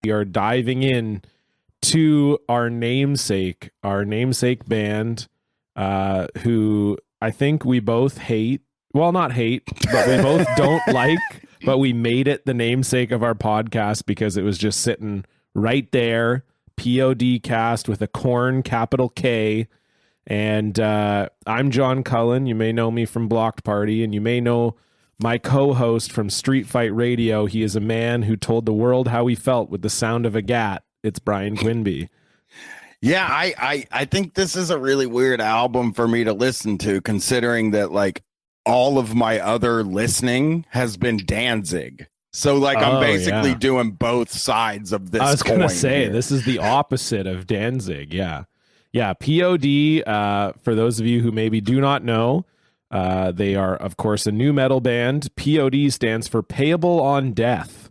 we are diving in to our namesake band, who I think we both hate. Well, not hate, but we both don't like. But we made it the namesake of our podcast because it was just sitting right there. P.O.D. Kast with a corn capital K. And I'm John Cullen. You may know me from Blocked Party, and you may know my co-host from Street Fight Radio. He is a man who told the world how he felt with the sound of a gat. It's Bryan Quinby. Yeah, I think this is a really weird album for me to listen to, considering that like all of my other listening has been Danzig. So like I'm basically doing both sides of this. I was going to say here. This is the opposite of Danzig. Yeah. P.O.D. For those of you who maybe do not know, they are, of course, a new metal band. P.O.D. stands for Payable on Death,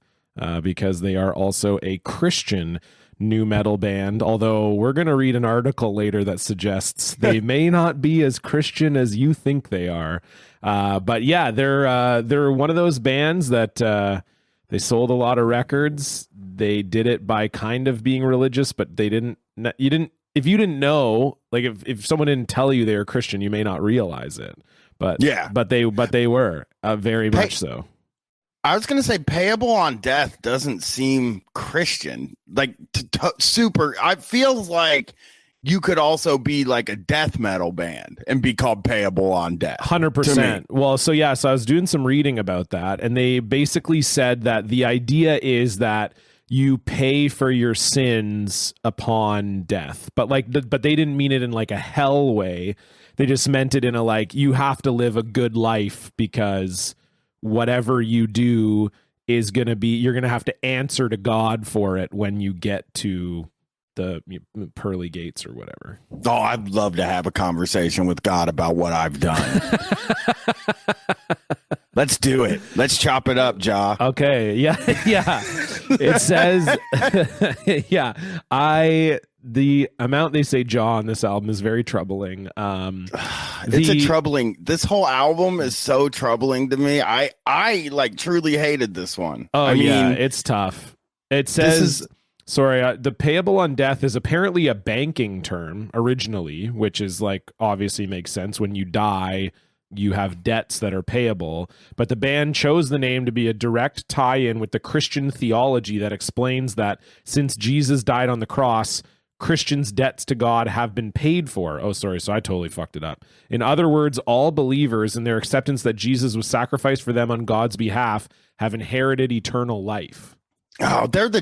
because they are also a Christian new metal band. Although we're going to read an article later that suggests they may not be as Christian as you think they are. But yeah, they're one of those bands that they sold a lot of records. They did it by kind of being religious, but if you didn't know, like if someone didn't tell you they were Christian, you may not realize it. But yeah, but they were very much so. I was going to say Payable on Death doesn't seem Christian, like super. I feels like you could also be like a death metal band and be called Payable on Death. 100%. Well, so I was doing some reading about that, and they basically said that the idea is that you pay for your sins upon death, but they didn't mean it in like a hell way. They just meant it in a like, you have to live a good life because whatever you do is going to be, you're going to have to answer to God for it when you get to the pearly gates or whatever. Oh, I'd love to have a conversation with God about what I've done. Let's do it. Let's chop it up, Ja. Okay. Yeah. It says, the amount they say Ja on this album is very troubling. This whole album is so troubling to me. I like truly hated this one. Oh, I mean, it's tough. It says, the Payable on Death is apparently a banking term originally, which is like, obviously makes sense. When you die, you have debts that are payable, but the band chose the name to be a direct tie-in with the Christian theology that explains that since Jesus died on the cross, Christians' debts to God have been paid for. Oh, sorry. So I totally fucked it up. In other words, all believers in their acceptance that Jesus was sacrificed for them on God's behalf have inherited eternal life. Oh, they're the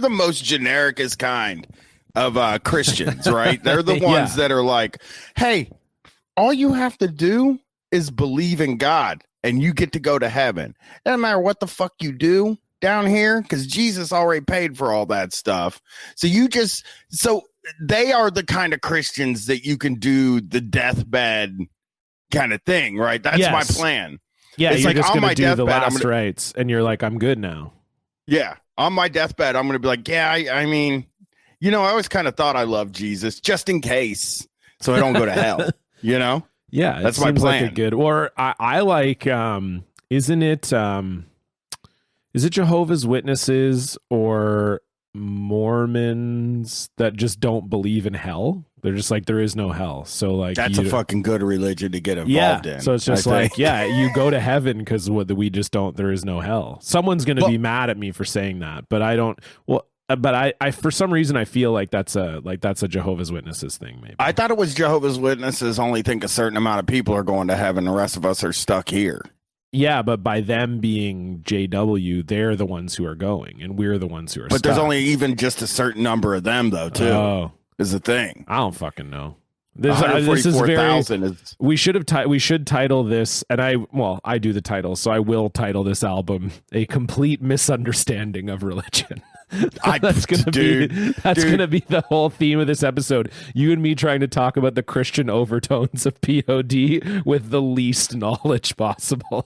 most genericest kind of Christians, right? They're the ones that are like, hey, all you have to do is believe in God and you get to go to heaven. Doesn't matter what the fuck you do down here, because Jesus already paid for all that stuff. So they are the kind of Christians that you can do the deathbed kind of thing, right? That's my plan. Yeah, it's like on my deathbed, the last rites, and you're like, I'm good now. Yeah, on my deathbed, I'm going to be like, I mean, I always kind of thought I loved Jesus just in case, so I don't go to hell. Yeah, that's my plan. Like a good, or I like, isn't it? Is it Jehovah's Witnesses or Mormons that just don't believe in hell? They're just like, there is no hell. So like, that's a fucking good religion to get involved in. So it's just like, you go to heaven because we just don't. There is no hell. Someone's going to be mad at me for saying that, but I don't. Well. But I for some reason I feel like that's a Jehovah's Witnesses thing. Maybe I thought it was Jehovah's Witnesses only think a certain amount of people are going to heaven. The rest of us are stuck here. Yeah, but by them being JW, they're the ones who are going, and we're the ones who are. But stuck. There's only even just a certain number of them, though. Too is the thing. I don't fucking know. This is very. We should title this, and I do the title, so I will title this album "A Complete Misunderstanding of Religion." That's gonna be the whole theme of this episode. You and me trying to talk about the Christian overtones of P.O.D. with the least knowledge possible.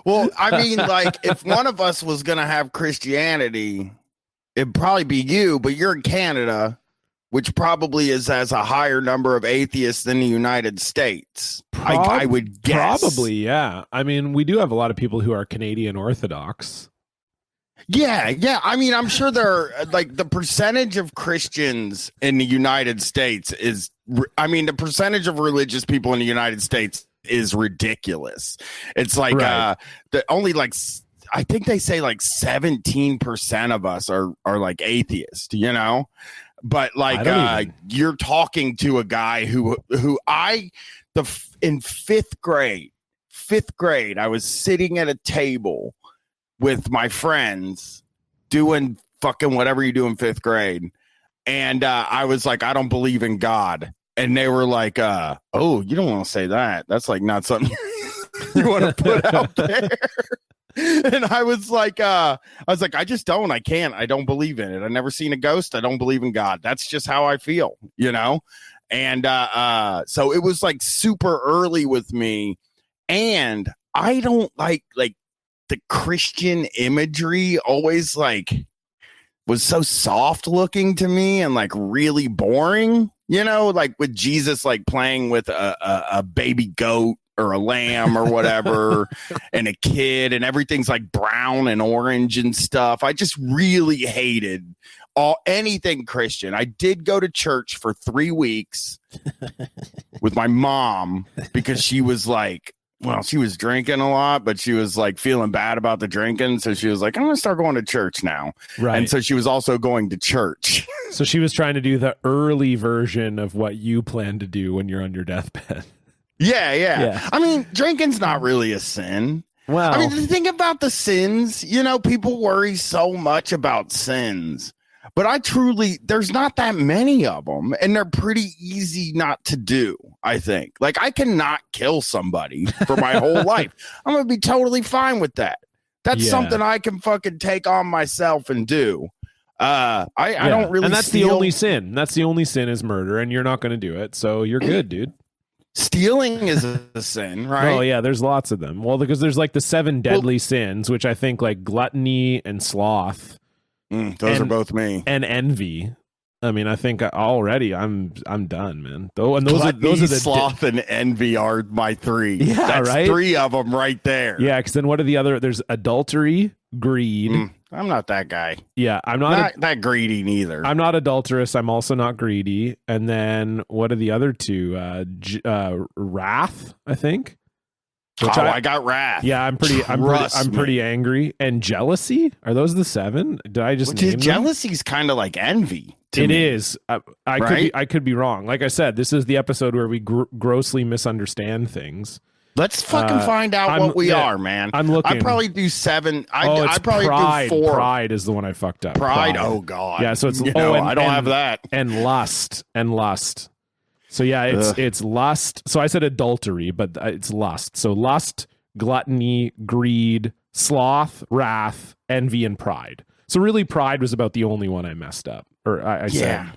Well, I mean, like, if one of us was gonna have Christianity, it'd probably be you, but you're in Canada, which probably has a higher number of atheists than the United States. I would guess. Probably, yeah. I mean, we do have a lot of people who are Canadian Orthodox. Yeah. I mean, I'm sure there are like the percentage of Christians in the United States is, I mean, the percentage of religious people in the United States is ridiculous. It's like the only like I think they say like 17% of us are like atheist, you know? But like you're talking to a guy who in fifth grade, I was sitting at a table with my friends doing fucking whatever you do in fifth grade. And I was like, I don't believe in God. And they were like, oh, you don't want to say that. That's like not something you want to put out there. And I was like, I just don't. I can't. I don't believe in it. I've never seen a ghost. I don't believe in God. That's just how I feel, you know? And so it was like super early with me. And I don't like the Christian imagery always like was so soft looking to me and like really boring, you know, like with Jesus like playing with a baby goat or a lamb or whatever and a kid, and everything's like brown and orange and stuff. I just really hated anything Christian. I did go to church for 3 weeks with my mom because she was like, well, she was drinking a lot, but she was like feeling bad about the drinking. So she was like, I'm going to start going to church now. Right. And so she was also going to church. So she was trying to do the early version of what you plan to do when you're on your deathbed. Yeah. I mean, drinking's not really a sin. Well, I mean, the thing about the sins, you know, people worry so much about sins, but there's not that many of them, and they're pretty easy not to do, I think. Like, I cannot kill somebody for my whole life. I'm going to be totally fine with that. That's something I can fucking take on myself and do. I don't really. And that's the only sin. That's the only sin is murder, and you're not going to do it. So you're good, dude. Stealing is a sin, right? Oh, yeah, there's lots of them. Well, because there's like the 7 deadly sins, which I think like gluttony and sloth. Those are both me. And envy. I mean, I think already I'm done, man. Those are the sloth and envy are my 3. Yeah, that's right? 3 of them right there. Yeah, because then what are the other? There's adultery, greed. I'm not that guy. Yeah, I'm not that greedy neither. I'm not adulterous. I'm also not greedy. And then what are the other 2? Wrath, I think. I got wrath. Yeah, I'm pretty angry. And jealousy? Are those the 7? Did I just name them? Jealousy's kind of like envy. It is. I could be wrong. Like I said, this is the episode where we grossly misunderstand things. Let's fucking find out what we are, man. I'm looking. I probably do 7. I probably do 4. Pride is the one I fucked up. Pride. Oh God. Yeah. So it's I don't have that. And lust. So yeah, it's lust. So I said adultery, but it's lust. So lust, gluttony, greed, sloth, wrath, envy, and pride. So really, pride was about the only one I messed up. Or I said.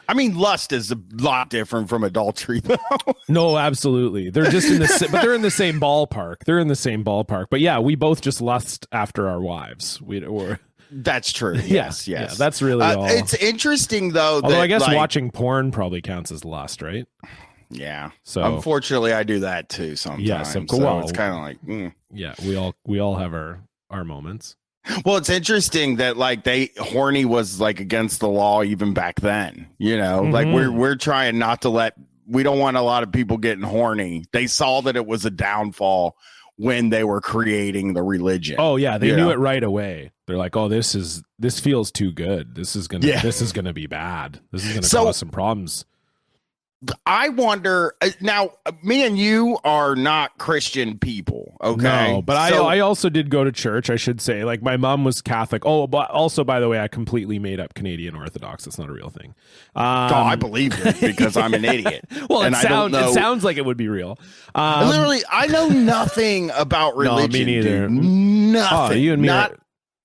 I mean, lust is a lot different from adultery, though. No, absolutely. They're just but they're in the same ballpark. But yeah, we both just lust after our wives. That's true. Yes. Yeah, that's really all. It's interesting, though. Although I guess watching porn probably counts as lust, right? Yeah. So unfortunately, I do that too sometimes. Yeah. So it's kind of like, yeah, we all have our moments. Well, it's interesting that like horny was like against the law even back then, you know, like we're trying not to we don't want a lot of people getting horny. They saw that it was a downfall when they were creating the religion. Oh yeah. They knew it right away. They're like, oh, this feels too good. This is going to be bad. This is going to cause some problems. I wonder now, me and you are not Christian people. Okay. No, but I also did go to church. I should say, like, my mom was Catholic. Oh, but also, by the way, I completely made up Canadian Orthodox. It's not a real thing. I believe it because I'm an idiot. Well, it sounds like it would be real. Literally, I know nothing about religion. No, me neither. Dude. Nothing. Oh, you and me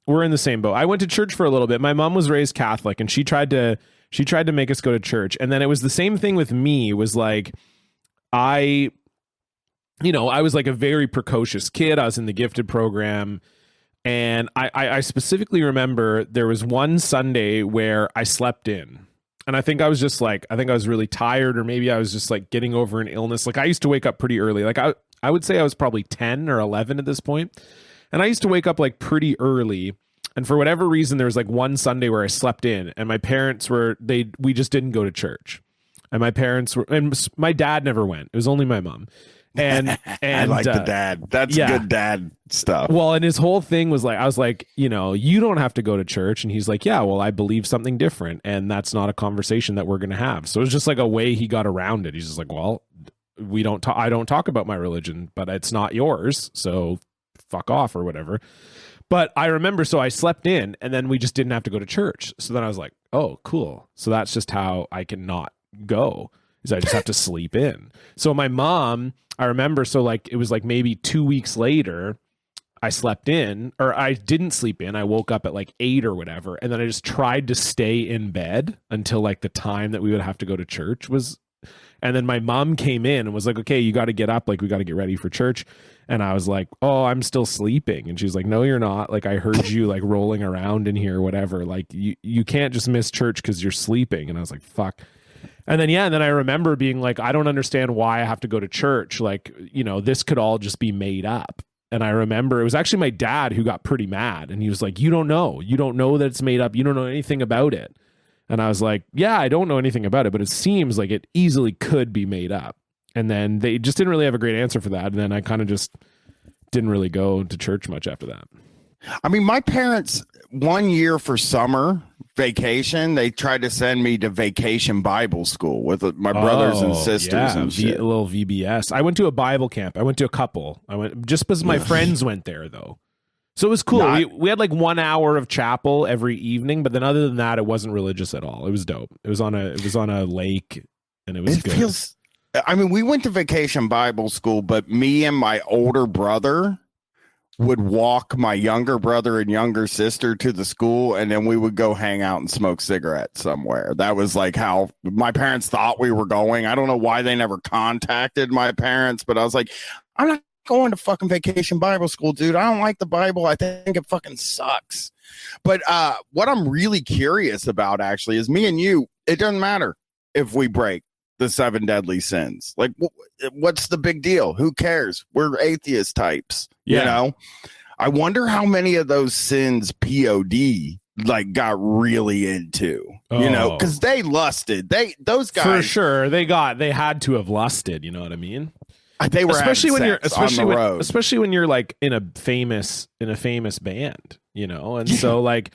we're in the same boat. I went to church for a little bit. My mom was raised Catholic, and she tried to make us go to church. And then it was the same thing with me. It was like, I was like a very precocious kid. I was in the gifted program. And I specifically remember there was one Sunday where I slept in. And I think I was really tired, or maybe I was just like getting over an illness. Like, I used to wake up pretty early. Like I would say I was probably 10 or 11 at this point. And I used to wake up like pretty early. And for whatever reason, there was like one Sunday where I slept in, and my parents we just didn't go to church. And my parents and my dad never went. It was only my mom. And I like the dad. That's good dad stuff. Well, and his whole thing was like, I was like, you don't have to go to church. And he's like, yeah, well, I believe something different. And that's not a conversation that we're going to have. So it was just like a way he got around it. He's just like, well, I don't talk about my religion, but it's not yours. So fuck off or whatever. But I remember, so I slept in, and then we just didn't have to go to church. So then I was like, oh, cool. So that's just how I can not go, is I just have to sleep in. So my mom, I remember, so like it was like maybe 2 weeks later, I slept in, or I didn't sleep in. I woke up at like 8 or whatever, and then I just tried to stay in bed until like the time that we would have to go to church was. And then my mom came in and was like, okay, you got to get up. Like, we got to get ready for church. And I was like, oh, I'm still sleeping. And she's like, no, you're not. Like, I heard you like rolling around in here, whatever. Like, you can't just miss church because you're sleeping. And I was like, fuck. And then, and then I remember being like, I don't understand why I have to go to church. Like, this could all just be made up. And I remember it was actually my dad who got pretty mad. And he was like, you don't know that it's made up. You don't know anything about it. And I was like, yeah, I don't know anything about it, but it seems like it easily could be made up. And then they just didn't really have a great answer for that. And then I kind of just didn't really go to church much after that. I mean, my parents, one year for summer vacation, they tried to send me to vacation Bible school with my brothers and sisters and shit. A little VBS. I went to a Bible camp. I went to a couple. I went just because my friends went there, though. So it was cool. We had like 1 hour of chapel every evening, but then other than that, it wasn't religious at all. It was dope. It was on a lake, and it was good. I mean, we went to vacation Bible school, but me and my older brother would walk my younger brother and younger sister to the school, and then we would go hang out and smoke cigarettes somewhere. That was like how my parents thought we were going. I don't know why they never contacted my parents, but I was like, I'm not going to fucking vacation Bible school, dude. I don't like the Bible. I think it fucking sucks. But what I'm really curious about actually is me and you, it doesn't matter if we break the 7 deadly sins. Like, what's the big deal? Who cares? We're atheist types, you know? I wonder how many of those sins P.O.D. like got really into, because they lusted. Those guys for sure. They had to have lusted. You know what I mean? They were especially when you're like in a famous band, and so like